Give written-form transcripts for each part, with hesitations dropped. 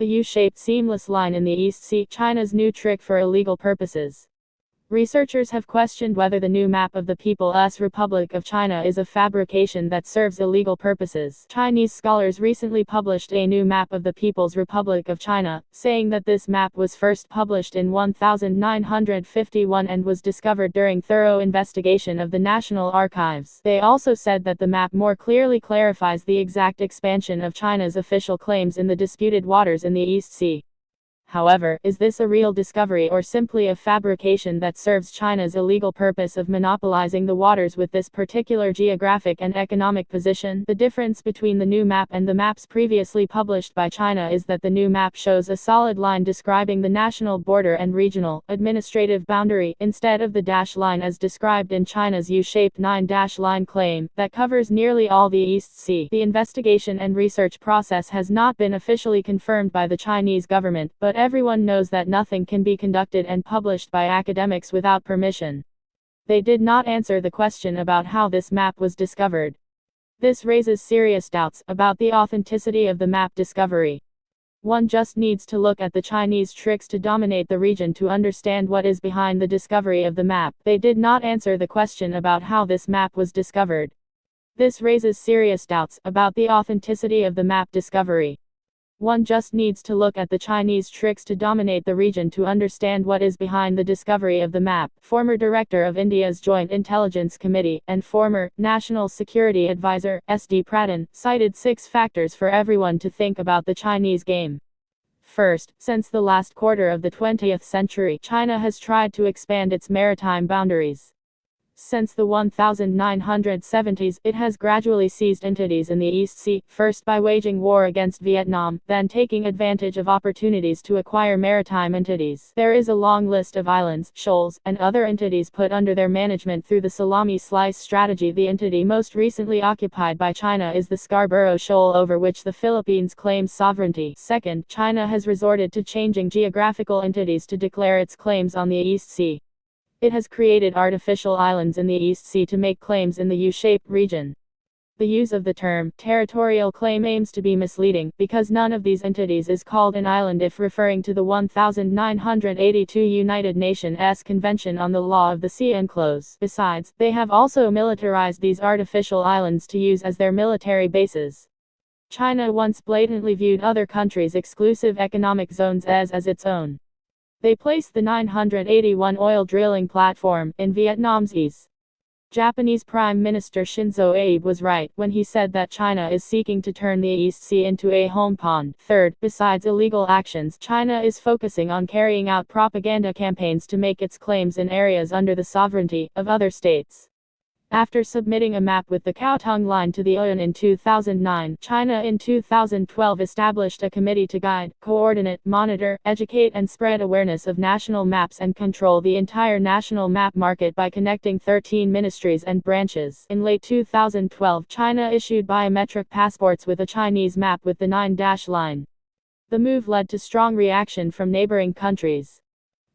The U-shaped seamless line in the East Sea, China's new trick for illegal purposes. Researchers have questioned whether the new map of the People's Republic of China is a fabrication that serves illegal purposes. Chinese scholars recently published a new map of the People's Republic of China, saying that this map was first published in 1951 and was discovered during thorough investigation of the National Archives. They also said that the map more clearly clarifies the exact expansion of China's official claims in the disputed waters in the East Sea. However, is this a real discovery or simply a fabrication that serves China's illegal purpose of monopolizing the waters with this particular geographic and economic position? The difference between the new map and the maps previously published by China is that the new map shows a solid line describing the national border and regional, administrative boundary, instead of the dash line as described in China's U-shaped 9-line claim, that covers nearly all the East Sea. The investigation and research process has not been officially confirmed by the Chinese government, but everyone knows that nothing can be conducted and published by academics without permission. They did not answer the question about how this map was discovered. This raises serious doubts about the authenticity of the map discovery. One just needs to look at the Chinese tricks to dominate the region to understand what is behind the discovery of the map. They did not answer the question about how this map was discovered. This raises serious doubts about the authenticity of the map discovery. One just needs to look at the Chinese tricks to dominate the region to understand what is behind the discovery of the map. Former director of India's Joint Intelligence Committee, and former National Security Advisor, S.D. Pradhan, cited 6 factors for everyone to think about the Chinese game. First, since the last quarter of the 20th century, China has tried to expand its maritime boundaries. Since the 1970s, it has gradually seized entities in the East Sea, first by waging war against Vietnam, then taking advantage of opportunities to acquire maritime entities. There is a long list of islands, shoals, and other entities put under their management through the salami slice strategy. The entity most recently occupied by China is the Scarborough Shoal, over which the Philippines claims sovereignty. Second, China has resorted to changing geographical entities to declare its claims on the East Sea. It has created artificial islands in the East Sea to make claims in the U-shaped region. The use of the term territorial claim aims to be misleading, because none of these entities is called an island if referring to the 1982 United Nations Convention on the Law of the Sea Enclosed. Besides, they have also militarized these artificial islands to use as their military bases. China once blatantly viewed other countries' exclusive economic zones as its own. They placed the 981 oil drilling platform in Vietnam's east. Japanese Prime Minister Shinzo Abe was right when he said that China is seeking to turn the East Sea into a home pond. Third, besides illegal actions, China is focusing on carrying out propaganda campaigns to make its claims in areas under the sovereignty of other states. After submitting a map with the Kowtung Line to the UN in 2009, China in 2012 established a committee to guide, coordinate, monitor, educate and spread awareness of national maps and control the entire national map market by connecting 13 ministries and branches. In late 2012, China issued biometric passports with a Chinese map with the 9-line. The move led to strong reaction from neighboring countries.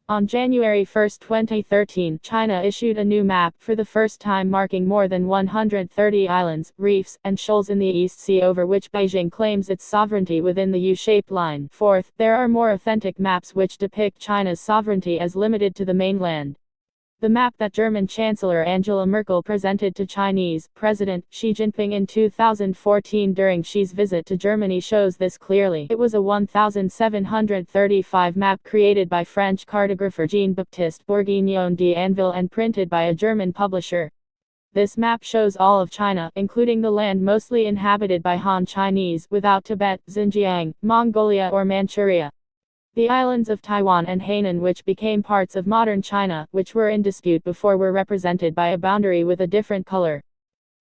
On January 1, 2013, China issued a new map, for the first time marking more than 130 islands, reefs, and shoals in the East Sea over which Beijing claims its sovereignty within the U-shaped line. Fourth, there are more authentic maps which depict China's sovereignty as limited to the mainland. The map that German Chancellor Angela Merkel presented to Chinese President Xi Jinping in 2014 during Xi's visit to Germany shows this clearly. It was a 1735 map created by French cartographer Jean-Baptiste Bourguignon d'Anville and printed by a German publisher. This map shows all of China, including the land mostly inhabited by Han Chinese, without Tibet, Xinjiang, Mongolia or Manchuria. The islands of Taiwan and Hainan, which became parts of modern China, which were in dispute before, were represented by a boundary with a different color.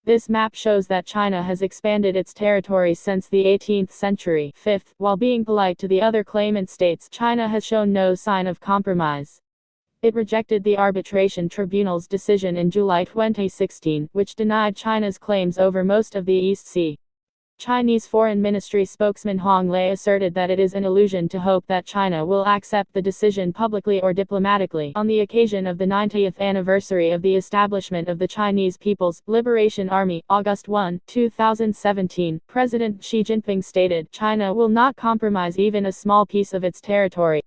This map shows that China has expanded its territory since the 18th century. Fifth, while being polite to the other claimant states, China has shown no sign of compromise. It rejected the arbitration tribunal's decision in July 2016, which denied China's claims over most of the East Sea. Chinese Foreign Ministry spokesman Hong Lei asserted that it is an illusion to hope that China will accept the decision publicly or diplomatically. On the occasion of the 90th anniversary of the establishment of the Chinese People's Liberation Army, August 1, 2017, President Xi Jinping stated, "China will not compromise even a small piece of its territory."